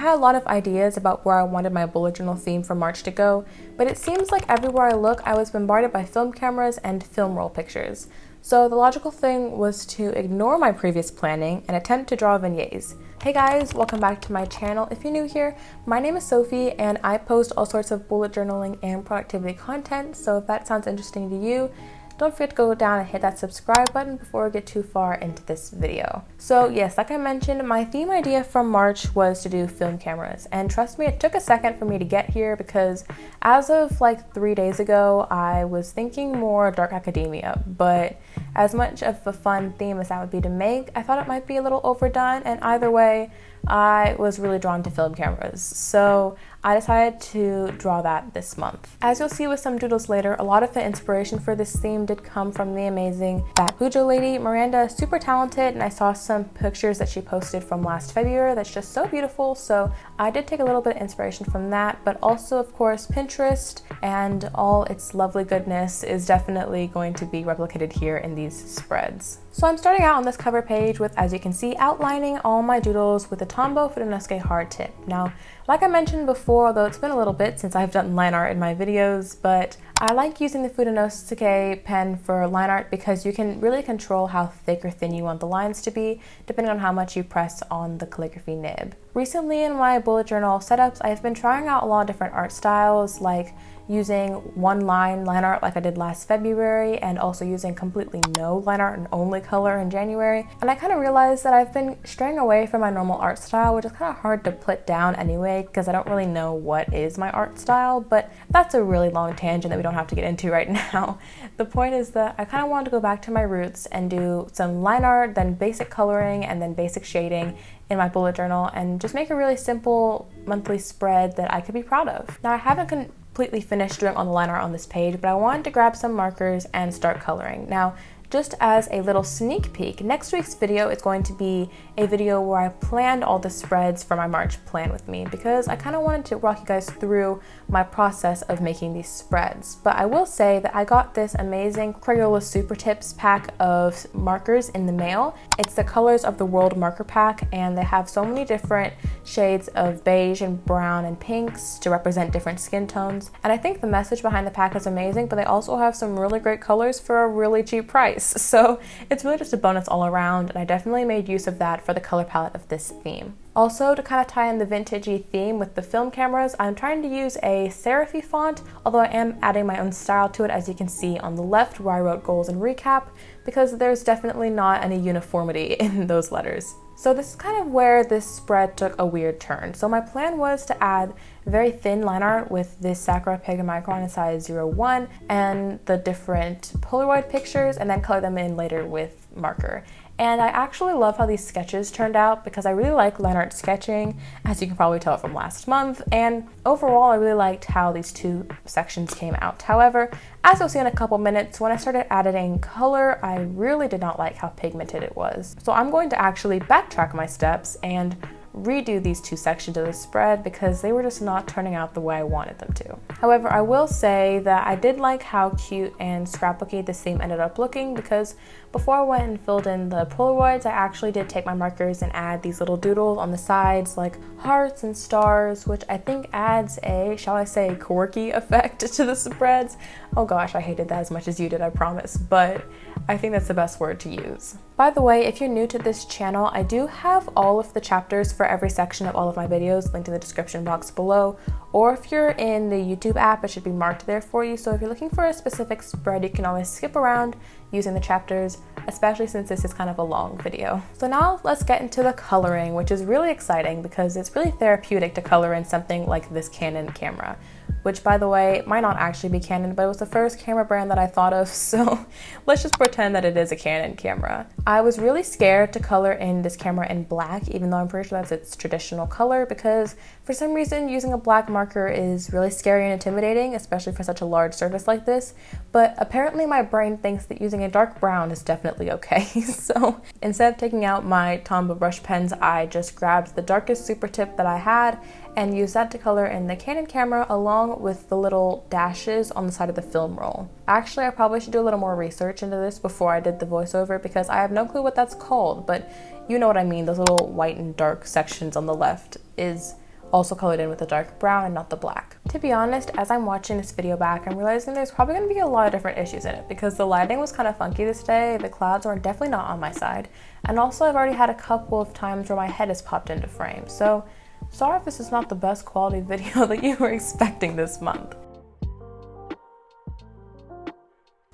had a lot of ideas about where I wanted my bullet journal theme for March to go, but it seems like everywhere I look, I was bombarded by film cameras and film roll pictures. So the logical thing was to ignore my previous planning and attempt to draw vignettes. Hey guys, welcome back to my channel. If you're new here, my name is Sophie and I post all sorts of bullet journaling and productivity content, so if that sounds interesting to you, don't forget to go down and hit that subscribe button before we get too far into this video. So yes, like I mentioned, my theme idea from March was to do film cameras. And trust me, it took a second for me to get here because as of like 3 days ago, I was thinking more dark academia. But as much of a fun theme as that would be to make, I thought it might be a little overdone. And either way, I was really drawn to film cameras. So I decided to draw that this month. As you'll see with some doodles later, a lot of the inspiration for this theme did come from the amazing Fat Bujo lady. Miranda is super talented, and I saw some pictures that she posted from last February that's just so beautiful, so I did take a little bit of inspiration from that, but also of course Pinterest and all its lovely goodness is definitely going to be replicated here in these spreads. So I'm starting out on this cover page with, as you can see, outlining all my doodles with the Tombow Fudenosuke hard tip. Now, like I mentioned before, although it's been a little bit since I've done line art in my videos, but I like using the Fudenosuke pen for line art because you can really control how thick or thin you want the lines to be, depending on how much you press on the calligraphy nib. Recently in my bullet journal setups, I've been trying out a lot of different art styles, like using one line art like I did last February, and also using completely no line art and only color in January. And I kind of realized that I've been straying away from my normal art style, which is kind of hard to put down anyway because I don't really know what is my art style, but that's a really long tangent that we don't have to get into right now. The point is that I kind of wanted to go back to my roots and do some line art, then basic coloring, and then basic shading in my bullet journal, and just make a really simple monthly spread that I could be proud of. Now, I haven't completely finished doing all the line art on this page, but I wanted to grab some markers and start coloring. Now, just as a little sneak peek, next week's video is going to be a video where I planned all the spreads for my March plan with me because I kind of wanted to walk you guys through my process of making these spreads. But I will say that I got this amazing Crayola Super Tips pack of markers in the mail. It's the Colors of the World marker pack, and they have so many different shades of beige and brown and pinks to represent different skin tones. And I think the message behind the pack is amazing, but they also have some really great colors for a really cheap price. So it's really just a bonus all around, and I definitely made use of that for the color palette of this theme. Also, to kind of tie in the vintagey theme with the film cameras, I'm trying to use a serify font, although I am adding my own style to it, as you can see on the left where I wrote goals and recap, because there's definitely not any uniformity in those letters. So this is kind of where this spread took a weird turn. So my plan was to add very thin line art with this Sakura Pega Micron in size 01 and the different Polaroid pictures, and then color them in later with marker. And I actually love how these sketches turned out because I really like line art sketching, as you can probably tell from last month, and overall I really liked how these two sections came out. However, as you'll see in a couple minutes, when I started adding color, I really did not like how pigmented it was. So I'm going to actually backtrack my steps and redo these two sections of the spread because they were just not turning out the way I wanted them to. However, I will say that I did like how cute and scrapbooky this theme ended up looking because before I went and filled in the Polaroids, I actually did take my markers and add these little doodles on the sides like hearts and stars, which I think adds a, shall I say, quirky effect to the spreads. Oh gosh, I hated that as much as you did, I promise, but I think that's the best word to use. By the way, if you're new to this channel, I do have all of the chapters for every section of all of my videos linked in the description box below, or if you're in the YouTube app, it should be marked there for you. So if you're looking for a specific spread, you can always skip around using the chapters, especially since this is kind of a long video. So now let's get into the coloring, which is really exciting because it's really therapeutic to color in something like this Canon camera, which by the way, might not actually be Canon, but it was the first camera brand that I thought of, so let's just pretend that it is a Canon camera. I was really scared to color in this camera in black, even though I'm pretty sure that's its traditional color, because for some reason using a black marker is really scary and intimidating, especially for such a large surface like this, but apparently my brain thinks that using a dark brown is definitely okay. So instead of taking out my Tombow brush pens, I just grabbed the darkest super tip that I had and used that to color in the Canon camera along with the little dashes on the side of the film roll. Actually, I probably should do a little more research into this before I did the voiceover because I have no clue what that's called, but you know what I mean, those little white and dark sections on the left is also colored in with the dark brown and not the black. To be honest, as I'm watching this video back, I'm realizing there's probably going to be a lot of different issues in it because the lighting was kind of funky this day, the clouds are definitely not on my side, and also I've already had a couple of times where my head has popped into frame, so sorry if this is not the best quality video that you were expecting this month.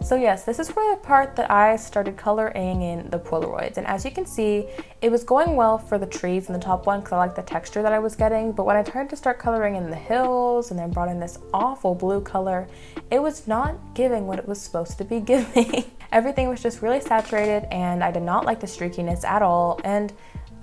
So yes, this is where the part that I started coloring in the Polaroids, and as you can see, it was going well for the trees in the top one because I liked the texture that I was getting, but when I tried to start coloring in the hills and then brought in this awful blue color, it was not giving what it was supposed to be giving. Everything was just really saturated and I did not like the streakiness at all, and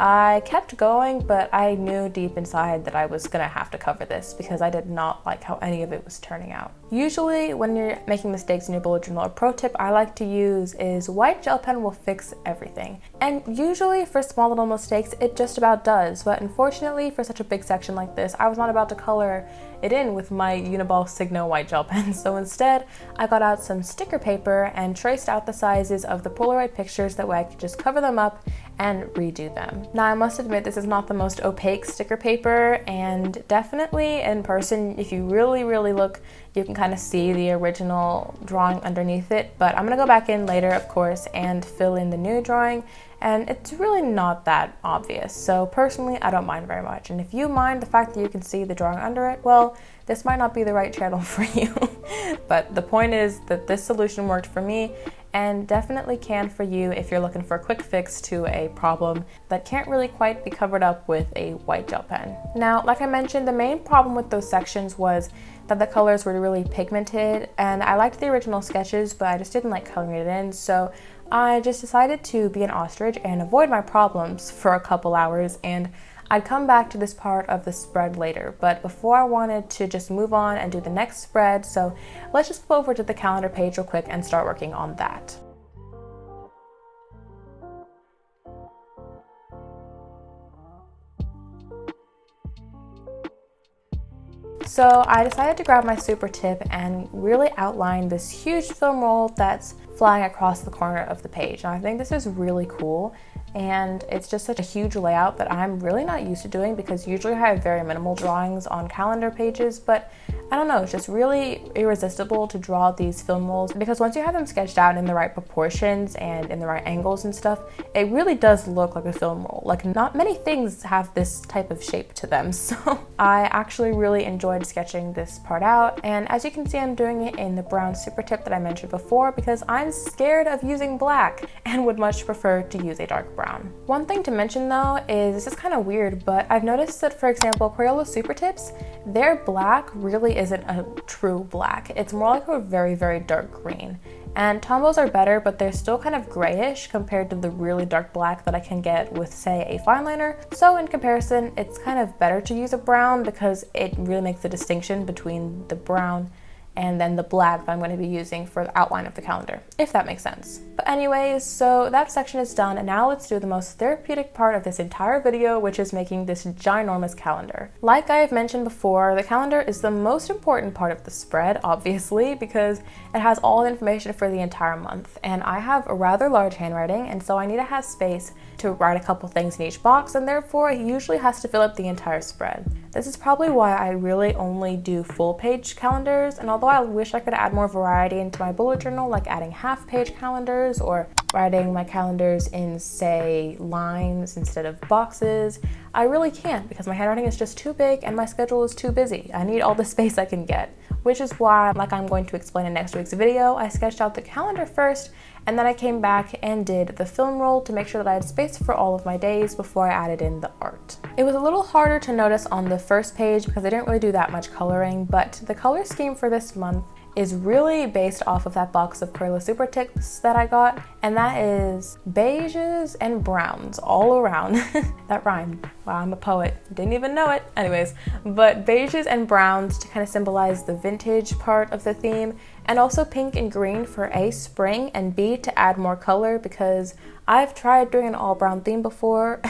I kept going, but I knew deep inside that I was gonna have to cover this because I did not like how any of it was turning out. Usually when you're making mistakes in your bullet journal, a pro tip I like to use is white gel pen will fix everything. And usually for small little mistakes, it just about does. But unfortunately for such a big section like this, I was not about to color it in with my Uniball Signo white gel pen. So instead, I got out some sticker paper and traced out the sizes of the Polaroid pictures, that way I could just cover them up and redo them. Now I must admit this is not the most opaque sticker paper, and definitely in person, if you really look, you can kind of see the original drawing underneath it, but I'm gonna go back in later, of course, and fill in the new drawing, and it's really not that obvious. So personally, I don't mind very much, and if you mind the fact that you can see the drawing under it, well, this might not be the right channel for you. But the point is that this solution worked for me, and definitely can for you if you're looking for a quick fix to a problem that can't really quite be covered up with a white gel pen. Now, like I mentioned, the main problem with those sections was that the colors were really pigmented, and I liked the original sketches, but I just didn't like coloring it in, so I just decided to be an ostrich and avoid my problems for a couple hours, and I'd come back to this part of the spread later, but before I wanted to just move on and do the next spread, so let's just go over to the calendar page real quick and start working on that. So I decided to grab my super tip and really outline this huge film roll that's flying across the corner of the page. And I think this is really cool, and it's just such a huge layout that I'm really not used to doing because usually I have very minimal drawings on calendar pages, but I don't know, it's just really irresistible to draw these film rolls because once you have them sketched out in the right proportions and in the right angles and stuff, it really does look like a film roll. Like, not many things have this type of shape to them, so I actually really enjoyed sketching this part out, and as you can see, I'm doing it in the brown super tip that I mentioned before because I'm scared of using black and would much prefer to use a dark brown. One thing to mention though is, this is kind of weird, but I've noticed that, for example, Crayola super tips, their black really isn't a true black. It's more like a very dark green. And Tombos are better, but they're still kind of grayish compared to the really dark black that I can get with, say, a fine liner. So in comparison, it's kind of better to use a brown because it really makes the distinction between the brown and then the black that I'm going to be using for the outline of the calendar, if that makes sense. But anyways, so that section is done, and now let's do the most therapeutic part of this entire video, which is making this ginormous calendar. Like I have mentioned before, the calendar is the most important part of the spread, obviously, because it has all the information for the entire month, and I have a rather large handwriting, and so I need to have space to write a couple things in each box, and therefore it usually has to fill up the entire spread. This is probably why I really only do full page calendars, and although I wish I could add more variety into my bullet journal, like adding half page calendars or writing my calendars in, say, lines instead of boxes, I really can't because my handwriting is just too big and my schedule is too busy. I need all the space I can get, which is why, like I'm going to explain in next week's video, I sketched out the calendar first, and then I came back and did the film roll to make sure that I had space for all of my days before I added in the art. It was a little harder to notice on the first page because I didn't really do that much coloring, but the color scheme for this month is really based off of that box of Crayola Super Tips that I got, and that is beiges and browns all around. That rhymed. Wow, I'm a poet. Didn't even know it. Anyways, but beiges and browns to kind of symbolize the vintage part of the theme, and also pink and green for A, spring, and B, to add more color because I've tried doing an all brown theme before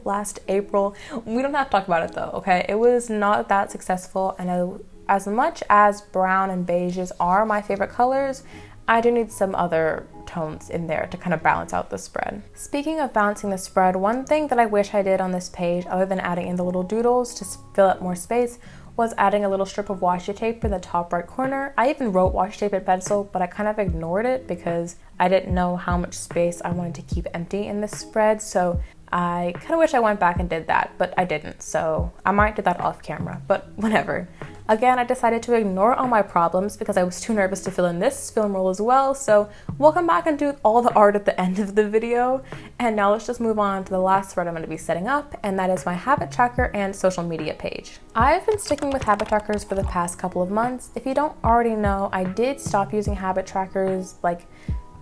last April. We don't have to talk about it though, okay? It was not that successful, and as much as brown and beiges are my favorite colors, I do need some other tones in there to kind of balance out the spread. Speaking of balancing the spread, one thing that I wish I did on this page, other than adding in the little doodles to fill up more space, was adding a little strip of washi tape in the top right corner. I even wrote washi tape in pencil, but I kind of ignored it because I didn't know how much space I wanted to keep empty in this spread, so I kind of wish I went back and did that, but I didn't, so I might do that off camera, but whatever. Again, I decided to ignore all my problems because I was too nervous to fill in this film roll as well, so we'll come back and do all the art at the end of the video. And now let's just move on to the last spread I'm going to be setting up, and that is my habit tracker and social media page. I've been sticking with habit trackers for the past couple of months. If you don't already know, I did stop using habit trackers like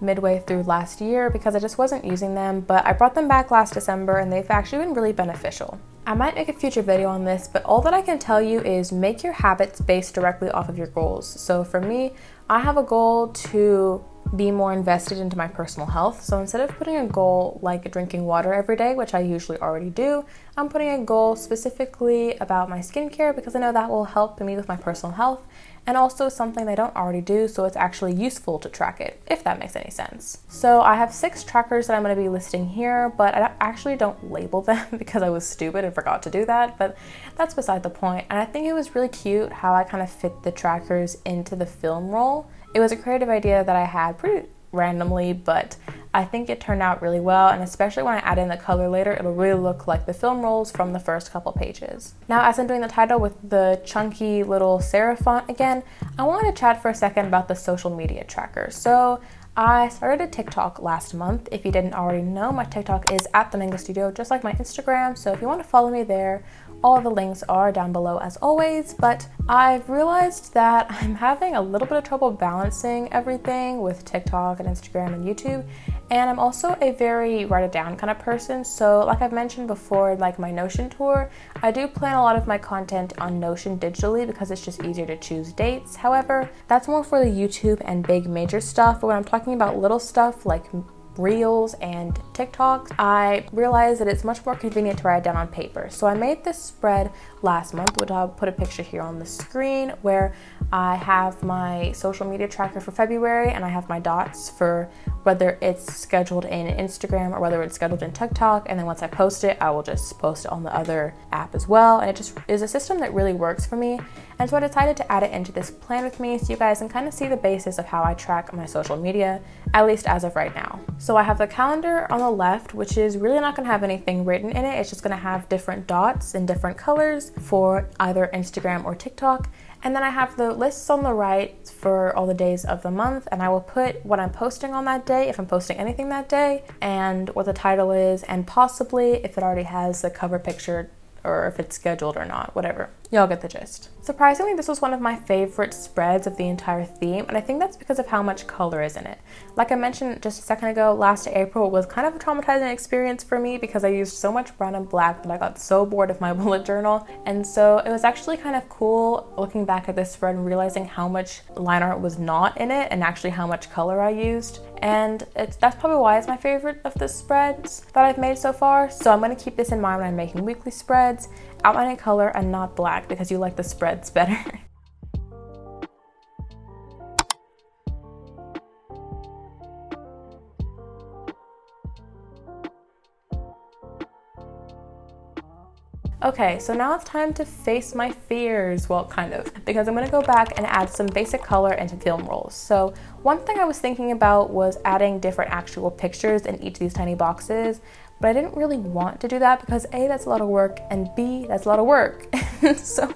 midway through last year because I just wasn't using them, but I brought them back last December and they've actually been really beneficial. I might make a future video on this, but all that I can tell you is make your habits based directly off of your goals. So for me, I have a goal to be more invested into my personal health. So instead of putting a goal like drinking water every day, which I usually already do, I'm putting a goal specifically about my skincare because I know that will help me with my personal health, and also something I don't already do, so it's actually useful to track it, if that makes any sense. So I have 6 trackers that I'm going to be listing here, but I actually don't label them because I was stupid and forgot to do that, but that's beside the point. And I think it was really cute how I kind of fit the trackers into the film roll. It was a creative idea that I had pretty randomly, but I think it turned out really well, and especially when I add in the color later, it'll really look like the film rolls from the first couple pages. Now, as I'm doing the title with the chunky little serif font again, I wanted to chat for a second about the social media tracker. So I started a TikTok last month. If you didn't already know, my TikTok is @themangostudio, just like my Instagram, so if you want to follow me there, all the links are down below as always. But I've realized that I'm having a little bit of trouble balancing everything with TikTok and Instagram and YouTube, and I'm also a very write it down kind of person. So like I've mentioned before, like my Notion tour, I do plan a lot of my content on Notion digitally because it's just easier to choose dates. However, that's more for the YouTube and big major stuff, but when I'm talking about little stuff like Reels and TikToks, I realized that it's much more convenient to write it down on paper. So I made this spread last month, which I'll put a picture here on the screen, where I have my social media tracker for February and I have my dots for whether it's scheduled in Instagram or whether it's scheduled in TikTok, and then once I post it, I will just post it on the other app as well. And it just is a system that really works for me, and so I decided to add it into this plan with me so you guys can kind of see the basis of how I track my social media, at least as of right now. So I have the calendar on the left, which is really not going to have anything written in it. It's just going to have different dots in different colors for either Instagram or TikTok. And then I have the lists on the right for all the days of the month, and I will put what I'm posting on that day, if I'm posting anything that day, and what the title is, and possibly if it already has the cover picture or if it's scheduled or not, whatever. Y'all get the gist. Surprisingly, this was one of my favorite spreads of the entire theme, and I think that's because of how much color is in it. Like I mentioned just a second ago, last April was kind of a traumatizing experience for me because I used so much brown and black that I got so bored of my bullet journal, and so it was actually kind of cool looking back at this spread and realizing how much line art was not in it and actually how much color I used. And that's probably why it's my favorite of the spreads that I've made so far. So I'm going to keep this in mind when I'm making weekly spreads, outline in color and not black because you like the spreads better. Okay, so now it's time to face my fears, well, kind of, because I'm gonna go back and add some basic color into film rolls. So one thing I was thinking about was adding different actual pictures in each of these tiny boxes, but I didn't really want to do that because A, that's a lot of work, and B, that's a lot of work. So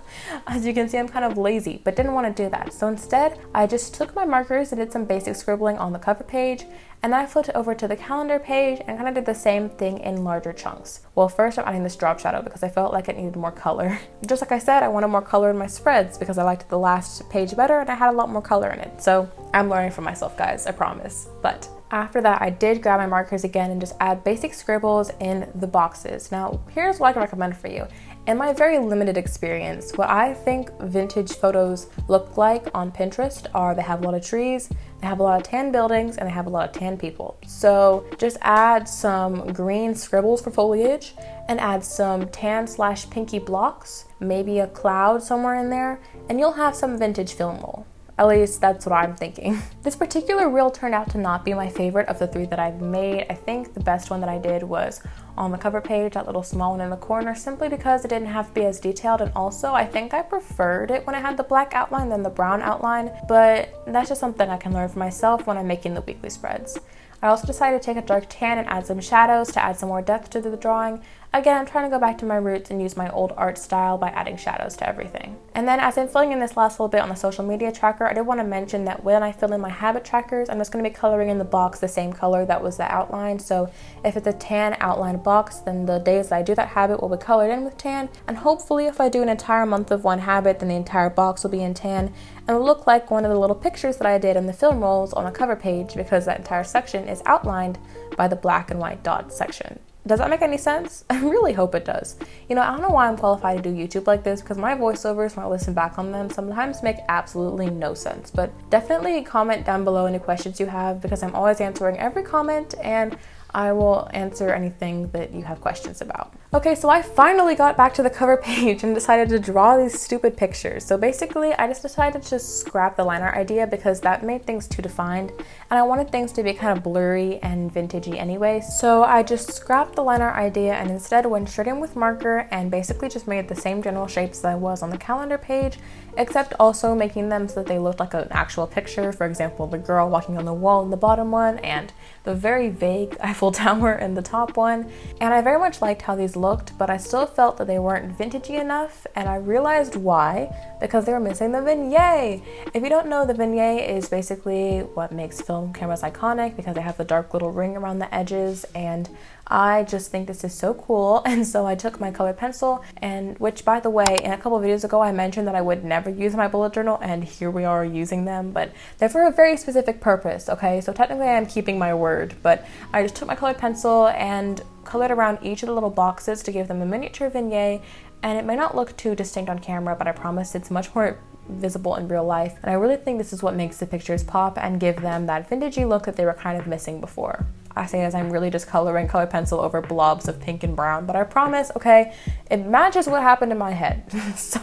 as you can see, I'm kind of lazy, but didn't want to do that. So instead, I just took my markers and did some basic scribbling on the cover page, and then I flipped it over to the calendar page and kind of did the same thing in larger chunks. Well, first I'm adding this drop shadow because I felt like it needed more color. Just like I said, I wanted more color in my spreads because I liked the last page better and I had a lot more color in it. So I'm learning from myself, guys, I promise. But after that, I did grab my markers again and just add basic scribbles in the boxes. Now, here's what I can recommend for you. In my very limited experience, what I think vintage photos look like on Pinterest are they have a lot of trees, they have a lot of tan buildings, and they have a lot of tan people. So just add some green scribbles for foliage and add some tan/pinky blocks, maybe a cloud somewhere in there, and you'll have some vintage film roll. At least that's what I'm thinking. This particular reel turned out to not be my favorite of the 3 that I've made. I think the best one that I did was on the cover page, that little small one in the corner, simply because it didn't have to be as detailed, and also I think I preferred it when I had the black outline than the brown outline, but that's just something I can learn for myself when I'm making the weekly spreads. I also decided to take a dark tan and add some shadows to add some more depth to the drawing. Again, I'm trying to go back to my roots and use my old art style by adding shadows to everything. And then as I'm filling in this last little bit on the social media tracker, I did want to mention that when I fill in my habit trackers, I'm just going to be coloring in the box the same color that was the outline. So if it's a tan outline box, then the days that I do that habit will be colored in with tan. And hopefully if I do an entire month of one habit, then the entire box will be in tan and will look like one of the little pictures that I did in the film rolls on a cover page, because that entire section is outlined by the black and white dot section. Does that make any sense? I really hope it does. You know, I don't know why I'm qualified to do YouTube like this, because my voiceovers, when I listen back on them, sometimes make absolutely no sense. But definitely comment down below any questions you have, because I'm always answering every comment, and I will answer anything that you have questions about. Okay, so I finally got back to the cover page and decided to draw these stupid pictures. So basically, I just decided to scrap the liner idea because that made things too defined, and I wanted things to be kind of blurry and vintagey anyway. So I just scrapped the liner idea and instead went straight in with marker and basically just made the same general shapes that I was on the calendar page, except also making them so that they looked like an actual picture. For example, the girl walking on the wall in the bottom one, and the very vague Eiffel Tower in the top one. And I very much liked how these looked, but I still felt that they weren't vintagey enough, and I realized why, because they were missing the vignette. If you don't know, the vignette is basically what makes film cameras iconic, because they have the dark little ring around the edges, and I just think this is so cool. And so I took my colored pencil, and which, by the way, in a couple of videos ago I mentioned that I would never use my bullet journal, and here we are using them, but they're for a very specific purpose, okay? So technically I am keeping my word, but I just took my colored pencil and colored around each of the little boxes to give them a miniature vignette. And it may not look too distinct on camera, but I promise it's much more visible in real life, and I really think this is what makes the pictures pop and give them that vintagey look that they were kind of missing before. I say as I'm really just coloring colored pencil over blobs of pink and brown, but I promise, okay, it matches what happened in my head. So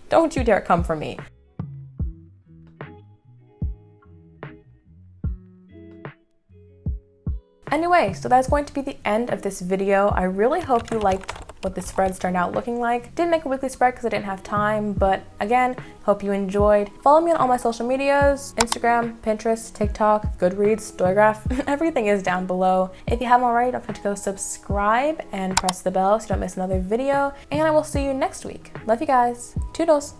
don't you dare come for me. Anyway, so that's going to be the end of this video. I really hope you liked what the spreads turned out looking like. Didn't make a weekly spread because I didn't have time, but again, hope you enjoyed. Follow me on all my social medias, Instagram, Pinterest, TikTok, Goodreads, Storygraph, everything is down below. If you haven't already, don't forget to go subscribe and press the bell so you don't miss another video, and I will see you next week. Love you guys. Toodles.